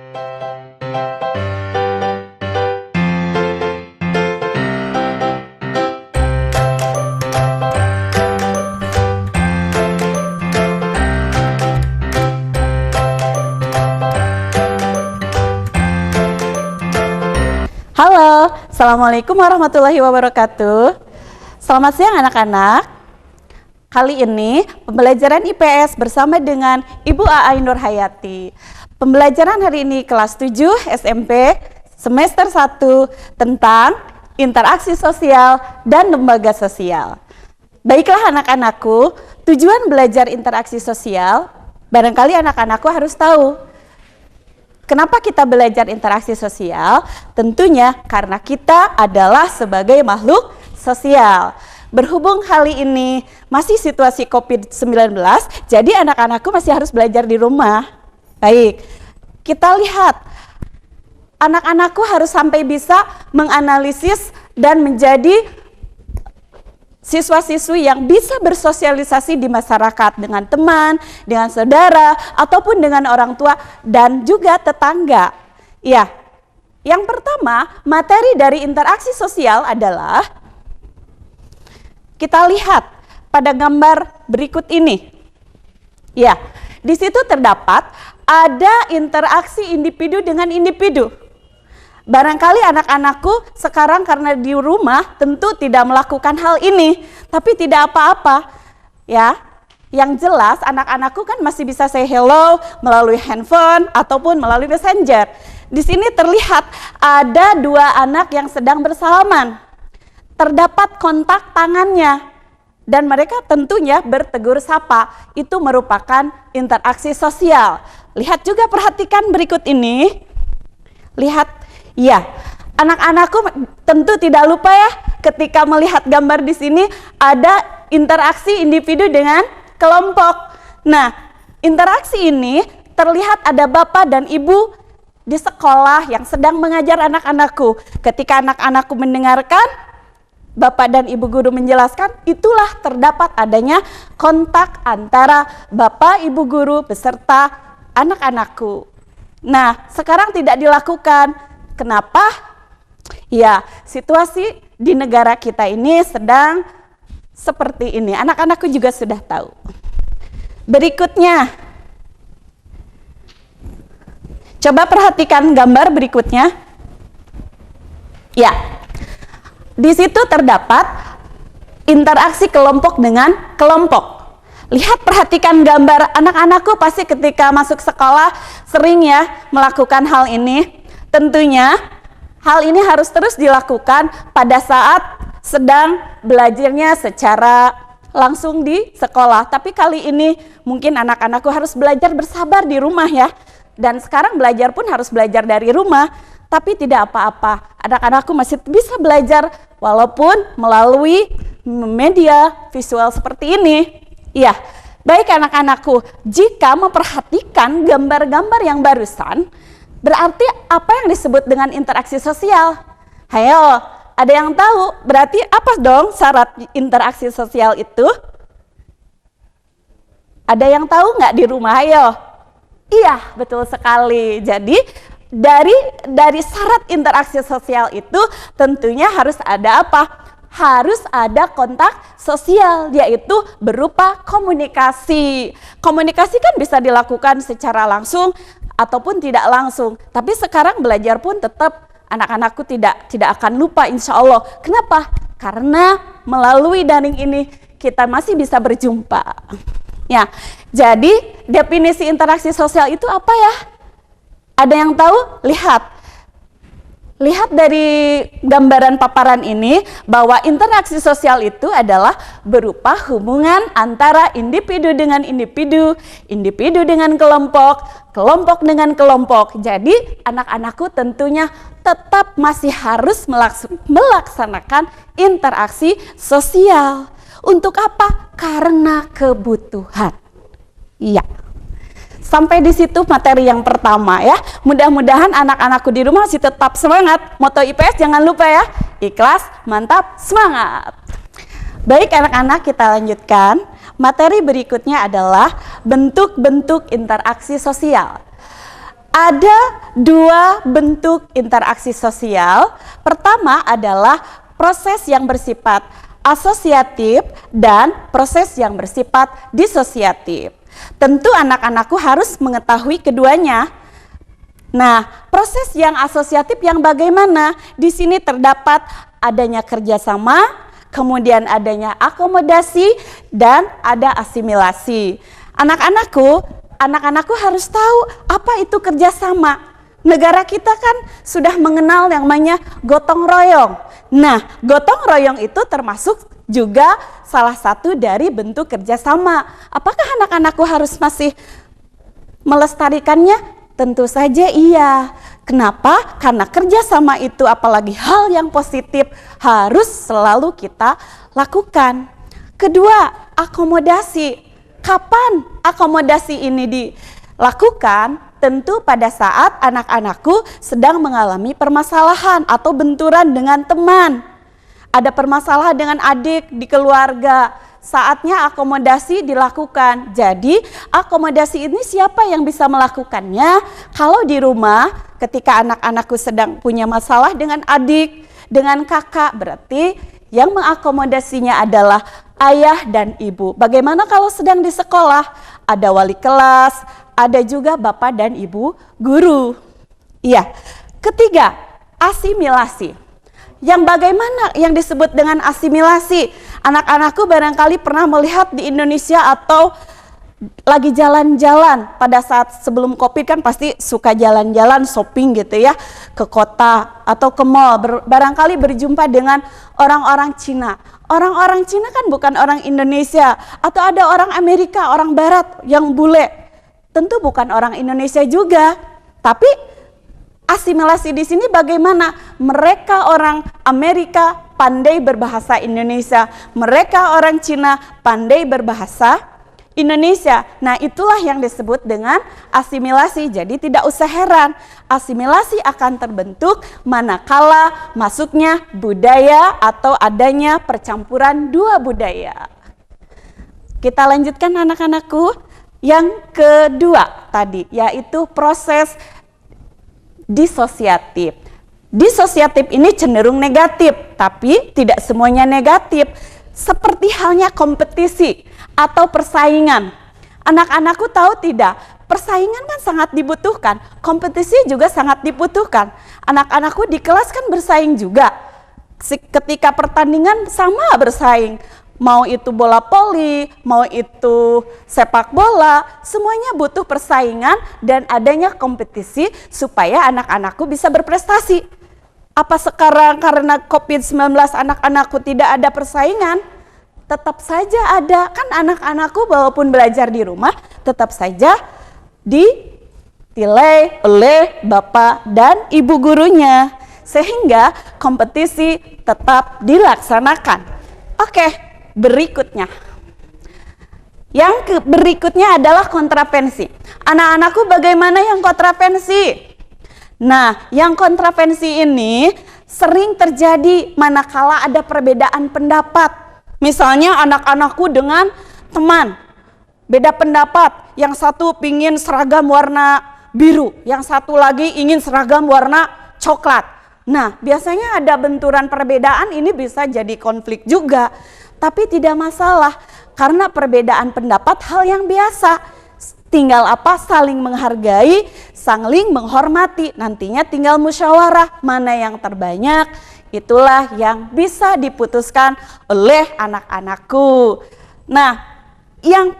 Halo, Assalamualaikum warahmatullahi wabarakatuh. Selamat siang anak-anak. Kali ini pembelajaran IPS bersama dengan Ibu Aai Nurhayati. Pembelajaran hari ini kelas 7 SMP semester 1 tentang interaksi sosial dan lembaga sosial. Baiklah anak-anakku, tujuan belajar interaksi sosial, barangkali anak-anakku harus tahu. Kenapa kita belajar interaksi sosial? Tentunya karena kita adalah sebagai makhluk sosial. Berhubung kali ini masih situasi COVID-19, jadi anak-anakku masih harus belajar di rumah. Baik, kita lihat. Anak-anakku harus sampai bisa menganalisis dan menjadi siswa-siswi yang bisa bersosialisasi di masyarakat dengan teman, dengan saudara, ataupun dengan orang tua dan juga tetangga. Ya, yang pertama, materi dari interaksi sosial adalah kita lihat pada gambar berikut ini. Ya, di situ terdapat ada interaksi individu dengan individu. Barangkali anak-anakku sekarang karena di rumah tentu tidak melakukan hal ini, tapi tidak apa-apa. Ya, yang jelas anak-anakku kan masih bisa say hello melalui handphone ataupun melalui messenger. Di sini terlihat ada dua anak yang sedang bersalaman. Terdapat kontak tangannya dan mereka tentunya bertegur sapa. Itu merupakan interaksi sosial. Lihat juga, perhatikan berikut ini. Lihat. Ya, anak-anakku tentu tidak lupa ya ketika melihat gambar di sini ada interaksi individu dengan kelompok. Nah, interaksi ini terlihat ada bapak dan ibu di sekolah yang sedang mengajar anak-anakku. Ketika anak-anakku mendengarkan bapak dan ibu guru menjelaskan, itulah terdapat adanya kontak antara bapak, ibu guru beserta anak-anakku. Nah, sekarang tidak dilakukan. Kenapa? Ya, situasi di negara kita ini sedang seperti ini. Anak-anakku juga sudah tahu. Berikutnya, coba perhatikan gambar berikutnya. Ya, di situ terdapat interaksi kelompok dengan kelompok. Lihat, perhatikan gambar. Anak-anakku pasti ketika masuk sekolah sering ya melakukan hal ini. Tentunya hal ini harus terus dilakukan pada saat sedang belajarnya secara langsung di sekolah. Tapi kali ini mungkin anak-anakku harus belajar bersabar di rumah ya. Dan sekarang belajar pun harus belajar dari rumah. Tapi tidak apa-apa, anak-anakku masih bisa belajar walaupun melalui media visual seperti ini. Iya, baik anak-anakku, jika memperhatikan gambar-gambar yang barusan, berarti apa yang disebut dengan interaksi sosial? Hayo, ada yang tahu? Berarti apa dong syarat interaksi sosial itu? Ada yang tahu nggak di rumah? Hayo. Iya, betul sekali. Jadi dari syarat interaksi sosial itu tentunya harus ada apa? Harus ada kontak sosial, yaitu berupa komunikasi. Komunikasi kan bisa dilakukan secara langsung ataupun tidak langsung. Tapi sekarang belajar pun tetap anak-anakku tidak akan lupa insya Allah. Kenapa? Karena melalui daring ini kita masih bisa berjumpa. Ya, jadi definisi interaksi sosial itu apa ya? Ada yang tahu? Lihat. Lihat dari gambaran paparan ini bahwa interaksi sosial itu adalah berupa hubungan antara individu dengan individu, individu dengan kelompok, kelompok dengan kelompok. Jadi anak-anakku tentunya tetap masih harus melaksanakan interaksi sosial. Untuk apa? Karena kebutuhan. Iya. Sampai di situ materi yang pertama ya. Mudah-mudahan anak-anakku di rumah masih tetap semangat. Moto IPS jangan lupa ya. Ikhlas, mantap, semangat. Baik anak-anak, kita lanjutkan. Materi berikutnya adalah bentuk-bentuk interaksi sosial. Ada dua bentuk interaksi sosial. Pertama adalah proses yang bersifat asosiatif dan proses yang bersifat disosiatif. Tentu anak-anakku harus mengetahui keduanya. Nah, proses yang asosiatif yang bagaimana? Di sini terdapat adanya kerjasama, kemudian adanya akomodasi, dan ada asimilasi. Anak-anakku harus tahu apa itu kerjasama. Negara kita kan sudah mengenal yang namanya gotong royong. Nah, gotong royong itu termasuk juga salah satu dari bentuk kerjasama. Apakah anak-anakku harus masih melestarikannya? Tentu saja iya. Kenapa? Karena kerjasama itu apalagi hal yang positif harus selalu kita lakukan. Kedua, akomodasi. Kapan akomodasi ini dilakukan? Tentu pada saat anak-anakku sedang mengalami permasalahan atau benturan dengan teman. Ada permasalahan dengan adik di keluarga, saatnya akomodasi dilakukan. Jadi akomodasi ini siapa yang bisa melakukannya? Kalau di rumah ketika anak-anakku sedang punya masalah dengan adik, dengan kakak, berarti yang mengakomodasinya adalah ayah dan ibu. Bagaimana kalau sedang di sekolah? Ada wali kelas, ada juga bapak dan ibu guru. Iya. Ketiga, asimilasi. Yang bagaimana yang disebut dengan asimilasi? Anak-anakku barangkali pernah melihat di Indonesia atau lagi jalan-jalan pada saat sebelum Covid kan pasti suka jalan-jalan shopping gitu ya, ke kota atau ke mall, barangkali berjumpa dengan orang-orang Cina. Orang-orang Cina kan bukan orang Indonesia, atau ada orang Amerika, orang Barat yang bule. Tentu bukan orang Indonesia juga, tapi asimilasi di sini bagaimana? Mereka orang Amerika pandai berbahasa Indonesia, mereka orang Cina pandai berbahasa Indonesia. Nah, itulah yang disebut dengan asimilasi. Jadi tidak usah heran, asimilasi akan terbentuk manakala masuknya budaya atau adanya percampuran dua budaya. Kita lanjutkan anak-anakku. Yang kedua tadi, yaitu proses disosiatif. Disosiatif ini cenderung negatif, tapi tidak semuanya negatif. Seperti halnya kompetisi atau persaingan. Anak-anakku tahu tidak, persaingan kan sangat dibutuhkan, kompetisi juga sangat dibutuhkan. Anak-anakku di kelas kan bersaing juga. Ketika pertandingan sama bersaing. Mau itu bola voli, mau itu sepak bola, semuanya butuh persaingan dan adanya kompetisi supaya anak-anakku bisa berprestasi. Apa sekarang karena COVID-19 anak-anakku tidak ada persaingan? Tetap saja ada, kan anak-anakku walaupun belajar di rumah tetap saja dinilai oleh bapak dan ibu gurunya, sehingga kompetisi tetap dilaksanakan. Oke, berikutnya. Yang berikutnya adalah kontravensi. Anak-anakku bagaimana yang kontravensi? Nah, yang kontravensi ini sering terjadi manakala ada perbedaan pendapat. Misalnya anak-anakku dengan teman, beda pendapat. Yang satu pingin seragam warna biru, yang satu lagi ingin seragam warna coklat. Nah, biasanya ada benturan perbedaan, ini bisa jadi konflik juga. Tapi tidak masalah, karena perbedaan pendapat hal yang biasa. Tinggal apa? Saling menghargai, saling menghormati. Nantinya tinggal musyawarah, mana yang terbanyak, itulah yang bisa diputuskan oleh anak-anakku. Nah, yang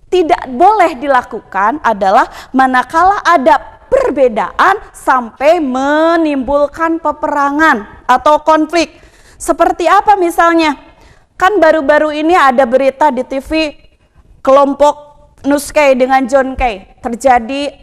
tidak boleh dilakukan adalah manakala ada perbedaan sampai menimbulkan peperangan atau konflik. Seperti apa misalnya? Kan baru-baru ini ada berita di TV kelompok Nuskay dengan John Kay terjadi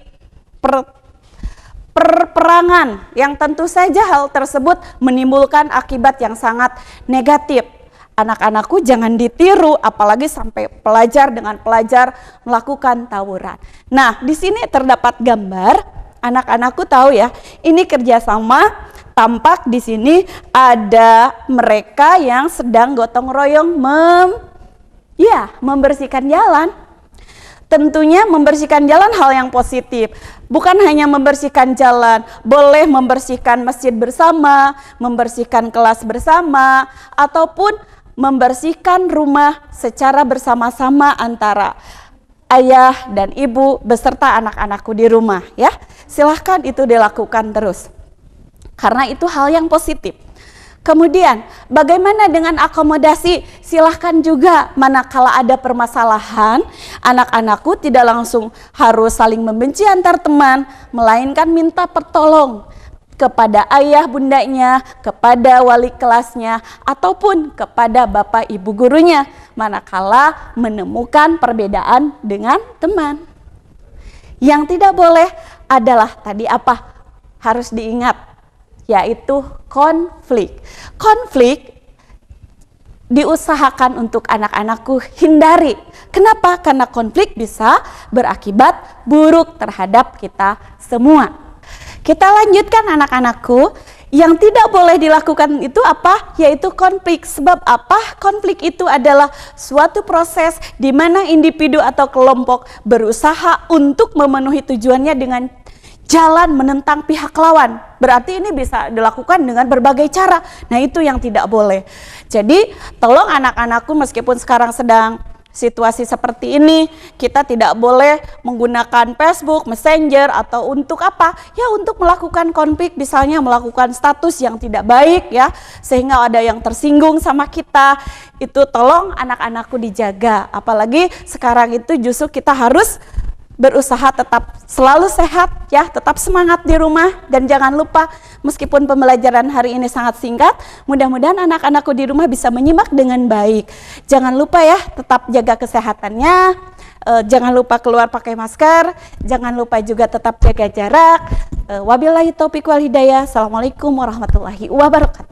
perperangan yang tentu saja hal tersebut menimbulkan akibat yang sangat negatif. Anak-anakku jangan ditiru, apalagi sampai pelajar dengan pelajar melakukan tawuran. Nah, di sini terdapat gambar, anak-anakku tahu ya, ini kerjasama. Tampak di sini ada mereka yang sedang gotong royong membersihkan jalan. Tentunya membersihkan jalan hal yang positif. Bukan hanya membersihkan jalan, boleh membersihkan masjid bersama, membersihkan kelas bersama, ataupun membersihkan rumah secara bersama-sama antara ayah dan ibu beserta anak-anakku di rumah, ya. Silahkan itu dilakukan terus. Karena itu hal yang positif. Kemudian, bagaimana dengan akomodasi? Silahkan juga manakala ada permasalahan, anak-anakku tidak langsung harus saling membenci antar teman, melainkan minta pertolong kepada ayah bundanya, kepada wali kelasnya, ataupun kepada bapak ibu gurunya, manakala menemukan perbedaan dengan teman. Yang tidak boleh adalah tadi apa? Harus diingat, yaitu konflik. Konflik diusahakan untuk anak-anakku hindari. Kenapa? Karena konflik bisa berakibat buruk terhadap kita semua. Kita lanjutkan anak-anakku. Yang tidak boleh dilakukan itu apa? Yaitu konflik. Sebab apa? Konflik itu adalah suatu proses di mana individu atau kelompok berusaha untuk memenuhi tujuannya dengan jalan menentang pihak lawan. Berarti ini bisa dilakukan dengan berbagai cara. Nah, itu yang tidak boleh. Jadi, tolong anak-anakku meskipun sekarang sedang situasi seperti ini, kita tidak boleh menggunakan Facebook, Messenger, atau untuk apa? Ya, untuk melakukan konflik, misalnya melakukan status yang tidak baik, ya, sehingga ada yang tersinggung sama kita. Itu tolong anak-anakku dijaga. Apalagi sekarang itu justru kita harus berusaha tetap selalu sehat, ya, tetap semangat di rumah, dan jangan lupa meskipun pembelajaran hari ini sangat singkat, mudah-mudahan anak-anakku di rumah bisa menyimak dengan baik. Jangan lupa ya, tetap jaga kesehatannya, jangan lupa keluar pakai masker, jangan lupa juga tetap jaga jarak. Wabillahi taufiq wal hidayah. Assalamualaikum warahmatullahi wabarakatuh.